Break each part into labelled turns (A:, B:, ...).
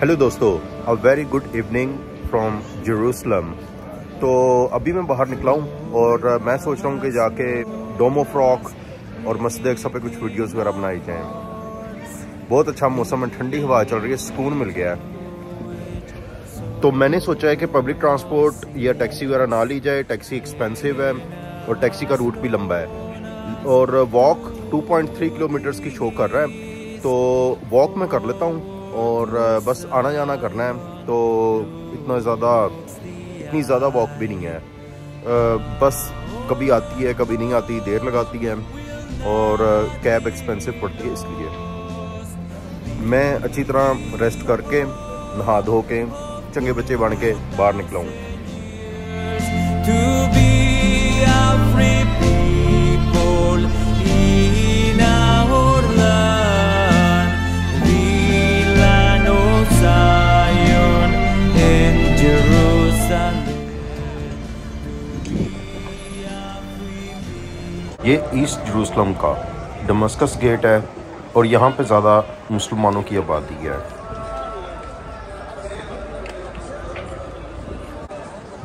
A: Hello दोस्तों, a very good evening from Jerusalem. तो अभी मैं बाहर निकला हूँ और मैं सोच रहा हूँ कि जाके डोम ऑफ रॉक और मस्जिद अक्सा पे कुछ वीडियोस वगैरह बनाई जाएं। बहुत अच्छा मौसम है, ठंडी हवा चल रही है, सुकून मिल गया है। तो मैंने सोचा है कि पब्लिक ट्रांसपोर्ट या टैक्सी वगैरह ना ली जाए। टैक्सी एक्सपेंसिव है और टैक्सी का रूट भी लंबा है और वॉक 2.3 किलोमीटर्स की शो कर रहा है, तो वॉक मैं कर लेता हूँ और बस आना जाना करना है। तो इतनी ज़्यादा वॉक भी नहीं है। बस कभी आती है कभी नहीं आती, देर लगाती है और कैब एक्सपेंसिव पड़ती है। इसलिए मैं अच्छी तरह रेस्ट करके नहा धो के चंगे बच्चे बन के बाहर निकला हूँ। ये ईस्ट जेरूसलम का दमस्कस गेट है और यहाँ पे ज़्यादा मुसलमानों की आबादी है।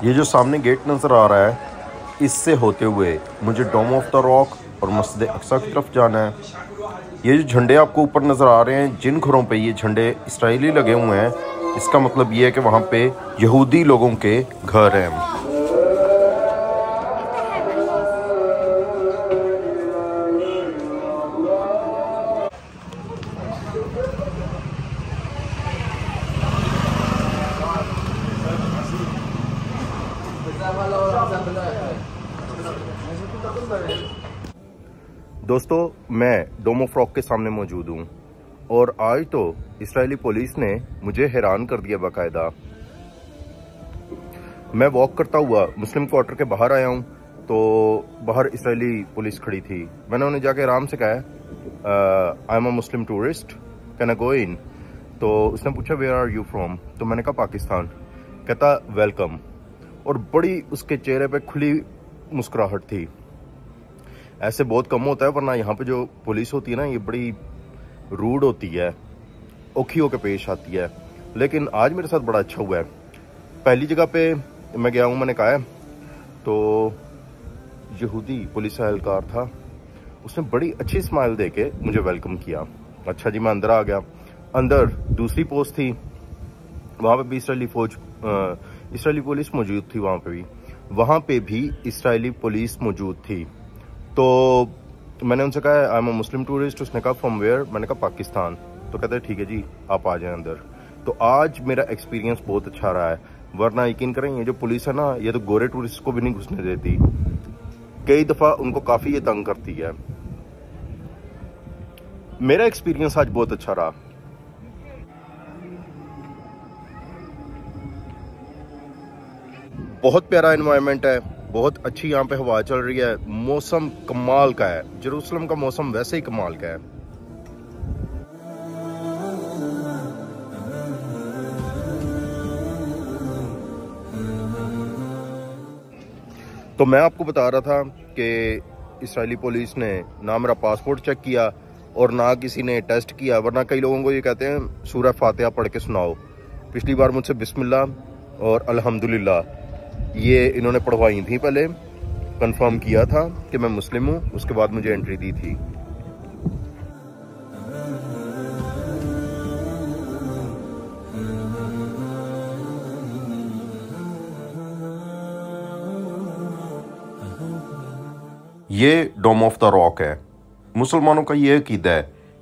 A: ये जो सामने गेट नज़र आ रहा है, इससे होते हुए मुझे डोम ऑफ द रॉक और मस्जिद अक्सा की तरफ जाना है। ये जो झंडे आपको ऊपर नज़र आ रहे हैं, जिन घरों पे ये झंडे इसराइली लगे हुए हैं, इसका मतलब ये है कि वहाँ पे यहूदी लोगों के घर हैं। दोस्तों, मैं डोम ऑफ रॉक के सामने मौजूद हूँ और आज तो इस्राएली पुलिस ने मुझे हैरान कर दिया बाकायदा। मैं वॉक करता हुआ मुस्लिम क्वार्टर के बाहर आया हूँ, तो बाहर इस्राएली पुलिस खड़ी थी। मैंने उन्हें जाके आराम से कहा, I am a Muslim tourist, can I go in? तो उसने पूछा, वेयर आर यू फ्रॉम? तो मैंने कहा पाकिस्तान। कहता वेलकम, और बड़ी उसके चेहरे पे खुली मुस्कुराहट थी। ऐसे बहुत कम होता है, वरना यहाँ पे जो पुलिस होती है ना, ये बड़ी रूड होती है, औखी होकर पेश आती है। लेकिन आज मेरे साथ बड़ा अच्छा हुआ है। पहली जगह पे मैं गया हूँ, मैंने कहा है, तो यहूदी पुलिस एहलकार था, उसने बड़ी अच्छी स्माइल देके मुझे वेलकम किया। अच्छा जी, मैं अंदर आ गया। अंदर दूसरी पोस्ट थी, वहाँ पे भी इसराइली पुलिस मौजूद थी। वहाँ पे भी इसराइली पुलिस मौजूद थी। तो मैंने उनसे कहा, I am a Muslim tourist. उसने कहा फ्रॉम वेयर? मैंने कहा पाकिस्तान। तो कहते हैं ठीक है जी, आप आ जाएं अंदर। तो आज मेरा एक्सपीरियंस बहुत अच्छा रहा है, वरना यकीन करें ये जो पुलिस है ना, ये तो गोरे टूरिस्ट को भी नहीं घुसने देती। कई दफ़ा उनको काफ़ी ये तंग करती है। मेरा एक्सपीरियंस आज बहुत अच्छा रहा। बहुत प्यारा एनवायरनमेंट है, बहुत अच्छी यहाँ पे हवा चल रही है, मौसम कमाल का है। जेरूसलम का मौसम वैसे ही कमाल का है। तो मैं आपको बता रहा था कि इस्राएली पुलिस ने ना मेरा पासपोर्ट चेक किया और ना किसी ने टेस्ट किया, वरना कई लोगों को ये कहते हैं सूरह फातिहा पढ़ के सुनाओ। पिछली बार मुझसे बिस्मिल्लाह और अल्हम्दुलिल्लाह ये इन्होंने पढ़वाई थी। पहले कंफर्म किया था कि मैं मुस्लिम हूँ, उसके बाद मुझे एंट्री दी थी। ये डोम ऑफ द रॉक है। मुसलमानों का ये अकीदा है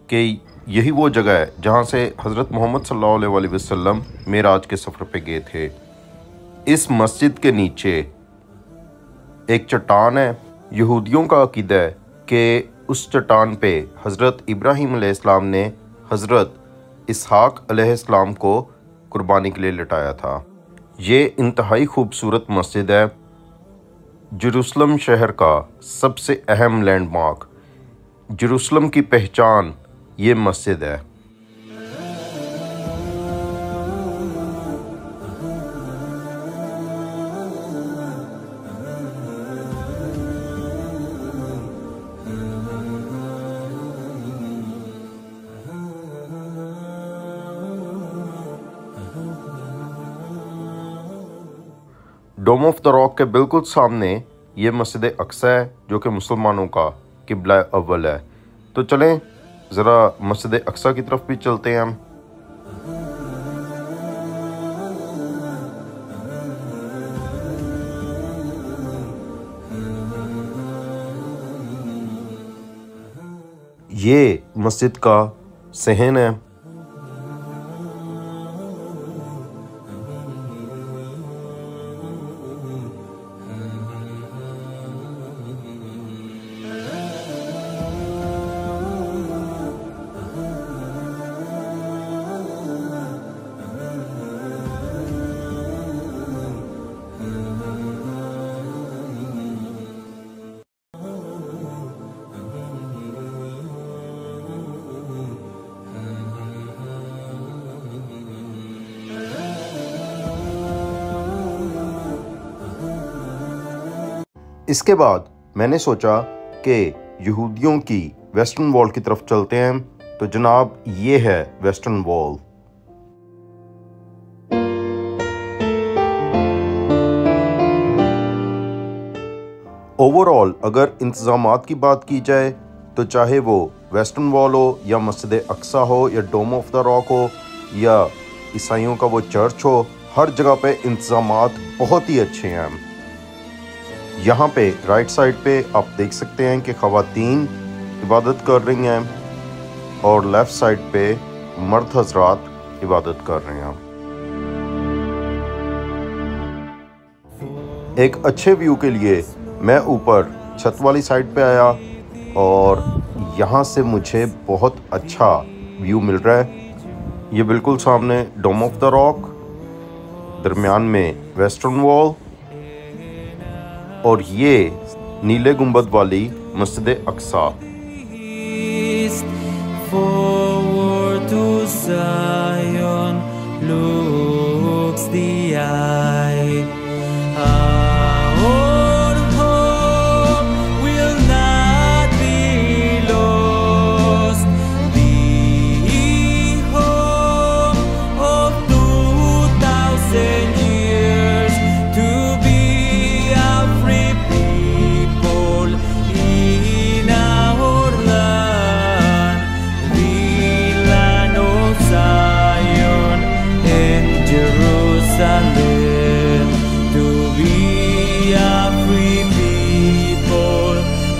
A: कि यही वो जगह है जहाँ से हज़रत मोहम्मद सल्लल्लाहु अलैहि वसल्लम मेराज के सफ़र पे गए थे। इस मस्जिद के नीचे एक चट्टान है। यहूदियों का अकीदा है कि उस चट्टान पे हज़रत इब्राहीम अलैहिस्सलाम ने हज़रत इसहाक अलैहिस्सलाम को कुर्बानी के लिए लटाया था। ये इंतहाई खूबसूरत मस्जिद है, जेरूसलम शहर का सबसे अहम लैंडमार्क। जेरूसलम की पहचान ये मस्जिद है। डोम ऑफ द रॉक के बिल्कुल सामने ये मस्जिद अक्सा है जो कि मुसलमानों का किबला अव्वल है। तो चलें ज़रा मस्जिद अक्सा की तरफ भी चलते हैं हम। ये मस्जिद का सहन है। इसके बाद मैंने सोचा कि यहूदियों की वेस्टर्न वॉल की तरफ चलते हैं। तो जनाब ये है वेस्टर्न वॉल। ओवरऑल अगर इंतज़ामात की बात की जाए तो चाहे वो वेस्टर्न वॉल हो या मस्जिद अक्सा हो या डोम ऑफ द रॉक हो या ईसाइयों का वो चर्च हो, हर जगह पे इंतज़ामात बहुत ही अच्छे हैं। यहाँ पे राइट साइड पे आप देख सकते हैं कि ख़वातीन इबादत कर रही हैं और लेफ़्ट साइड पे मर्द हजरात इबादत कर रहे हैं। एक अच्छे व्यू के लिए मैं ऊपर छत वाली साइड पे आया और यहाँ से मुझे बहुत अच्छा व्यू मिल रहा है। ये बिल्कुल सामने डोम ऑफ द रॉक, दरमियान में वेस्टर्न वॉल और ये नीले गुंबद वाली मस्जिद Aqsa.
B: Forward to Zion looks the eye. Our hope will not be lost. The hope of 2,000 years to be a free people in our land, the land of Zion and Jerusalem. To be a free people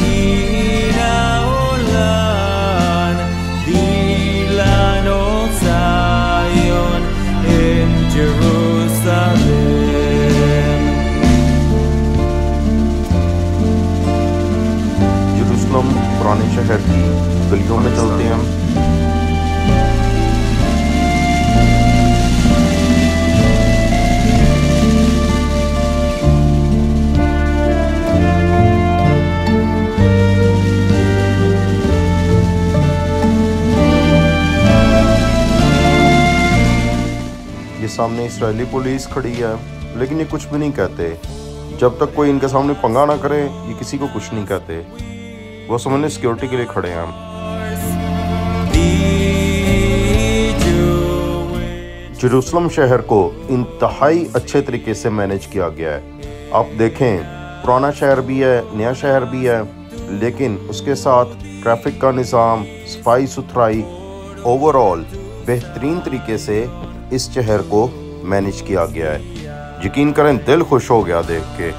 B: in our land, the land of Zion and Jerusalem.
A: यरूशलेम पुराने शहर की गलियों में चलते हैं हम। ये सामने इस्राएली पुलिस खड़ी है, लेकिन ये कुछ भी नहीं कहते। जब तक कोई इनके सामने पंगा ना करे ये किसी को कुछ नहीं कहते। वो समझने सिक्योरिटी के लिए खड़े हैं। यरूशलेम शहर को इंतहाई अच्छे तरीके से मैनेज किया गया है। आप देखें, पुराना शहर भी है, नया शहर भी है, लेकिन उसके साथ ट्रैफिक का निज़ाम, सफाई सुथराई, ओवरऑल बेहतरीन तरीके से इस शहर को मैनेज किया गया है। यकीन करें, दिल खुश हो गया देख के।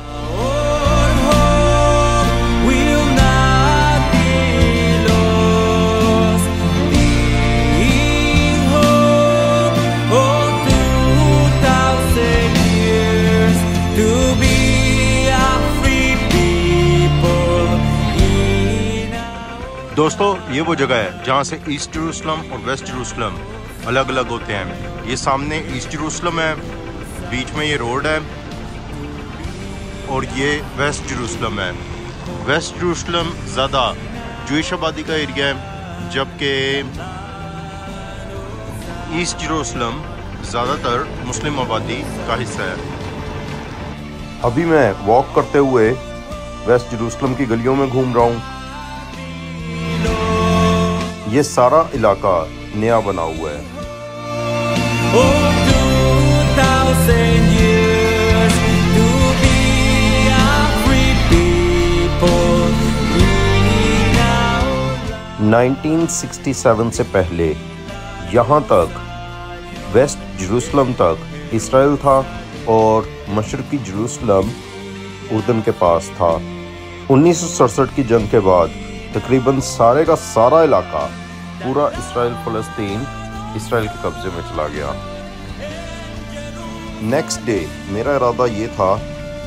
A: दोस्तों, ये वो जगह है जहाँ से ईस्ट यरूशलेम और वेस्ट यरूशलेम अलग अलग होते हैं। ये सामने ईस्ट यरूशलेम है, बीच में ये रोड है, और ये वेस्ट यरूशलेम है। वेस्ट यरूशलेम ज़्यादा जूइश आबादी का एरिया है, जबकि ईस्ट यरूशलेम ज़्यादातर मुस्लिम आबादी का हिस्सा है। अभी मैं वॉक करते हुए वेस्ट यरूशलेम की गलियों में घूम रहा हूँ। ये सारा इलाका नया बना हुआ है।
B: Oh, 2,000 years to
A: 1967 से पहले यहाँ तक वेस्ट जेरूसलम तक इसराइल था और मशरक़ी जेरूसलम उर्दन के पास था। 1967 की जंग के बाद तकरीबन सारे का सारा इलाका, पूरा इसराइल फ़लस्तीन इसराइल के कब्ज़े में चला गया। नेक्स्ट डे मेरा इरादा ये था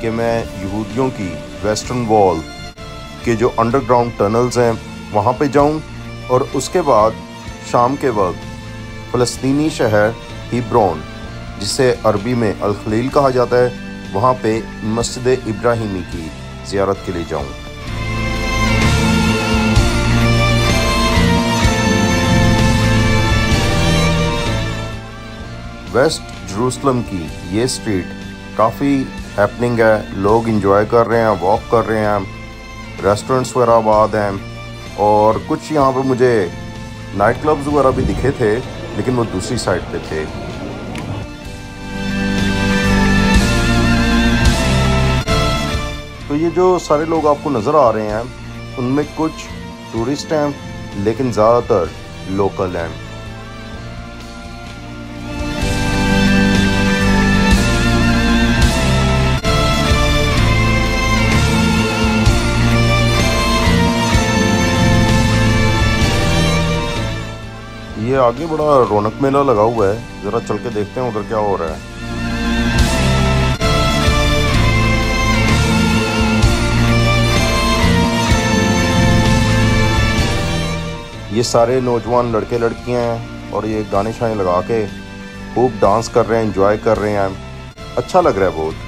A: कि मैं यहूदियों की वेस्टर्न वॉल के जो अंडरग्राउंड टनल्स हैं वहाँ पे जाऊँ और उसके बाद शाम के वक्त फ़लस्तीनी शहर हिब्रोन, जिसे अरबी में अल खलील कहा जाता है, वहाँ पे मस्जिद इब्राहिमी की ज़ियारत के लिए जाऊँ। वेस्ट जेरूसलम की ये स्ट्रीट काफ़ी हैपनिंग है, लोग इंजॉय कर रहे हैं, वॉक कर रहे हैं, रेस्टोरेंट्स वगैरह आबाद हैं और कुछ यहाँ पे मुझे नाइट क्लब्स वगैरह भी दिखे थे, लेकिन वो दूसरी साइड पे थे। तो ये जो सारे लोग आपको नज़र आ रहे हैं उनमें कुछ टूरिस्ट हैं लेकिन ज़्यादातर लोकल हैं। ये आगे बड़ा रौनक मेला लगा हुआ है, ज़रा चल के देखते हैं उधर क्या हो रहा है। ये सारे नौजवान लड़के लड़कियां हैं और ये गाने शाने लगा के खूब डांस कर रहे हैं, एंजॉय कर रहे हैं, अच्छा लग रहा है बहुत।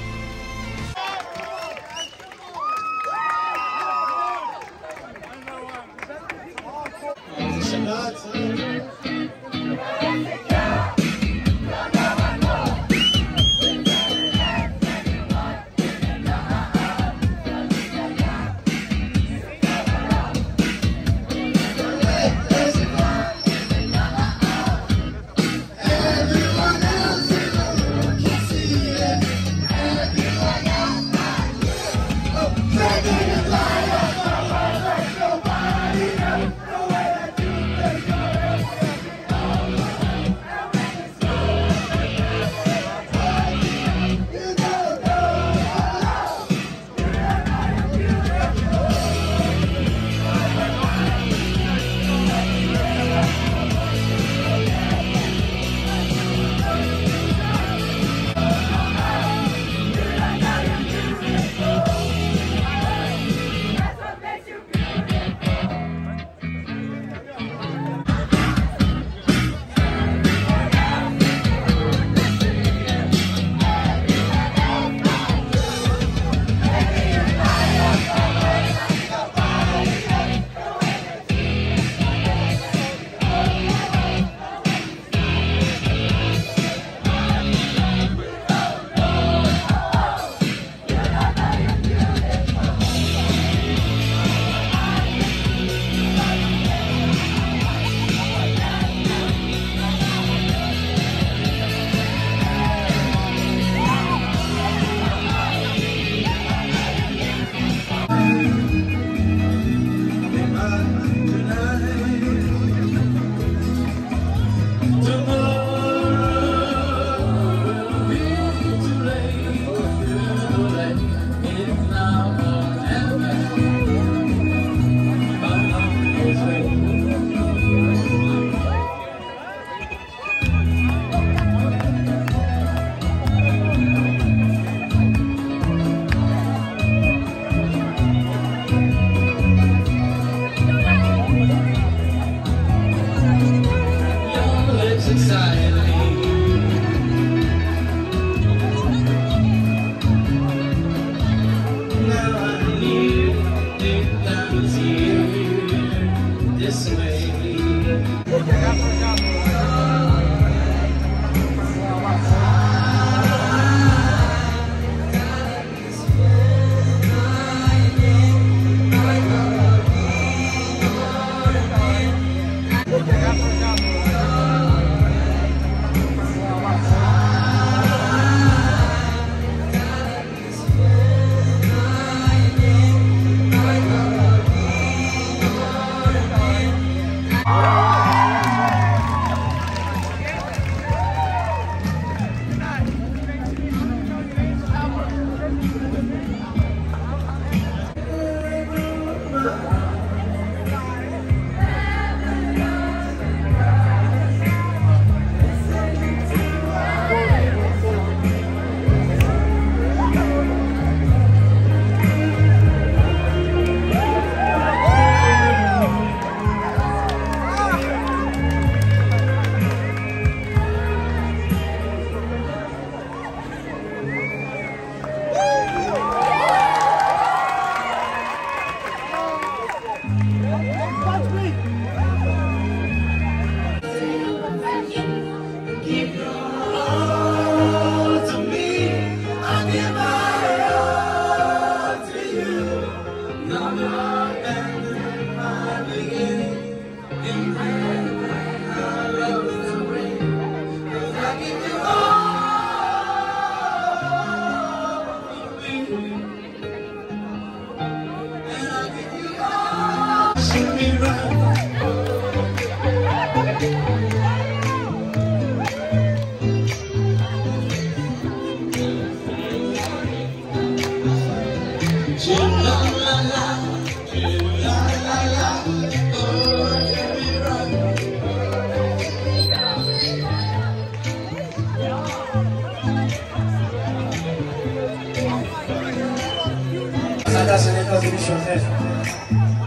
C: じでしょうね。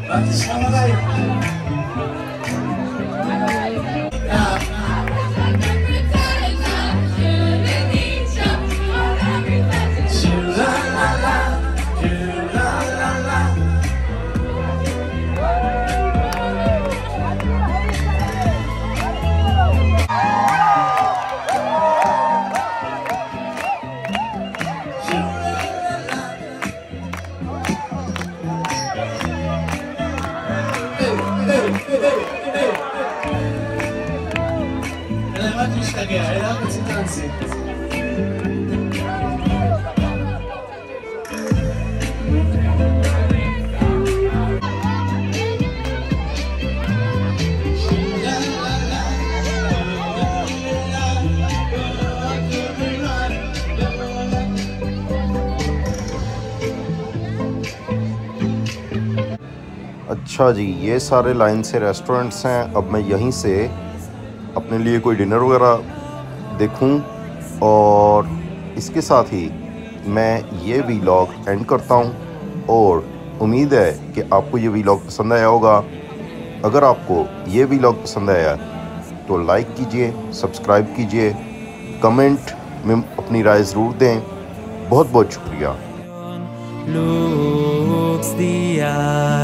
C: 待ちしかない。
A: अच्छा जी, ये सारे लाइन से रेस्टोरेंट्स हैं। अब मैं यहीं से अपने लिए कोई डिनर वगैरह देखूं और इसके साथ ही मैं ये व्लॉग एंड करता हूं और उम्मीद है कि आपको ये व्लॉग पसंद आया होगा। अगर आपको ये व्लॉग पसंद आया तो लाइक कीजिए, सब्सक्राइब कीजिए, कमेंट में अपनी राय ज़रूर दें। बहुत बहुत शुक्रिया।
B: Looks the eye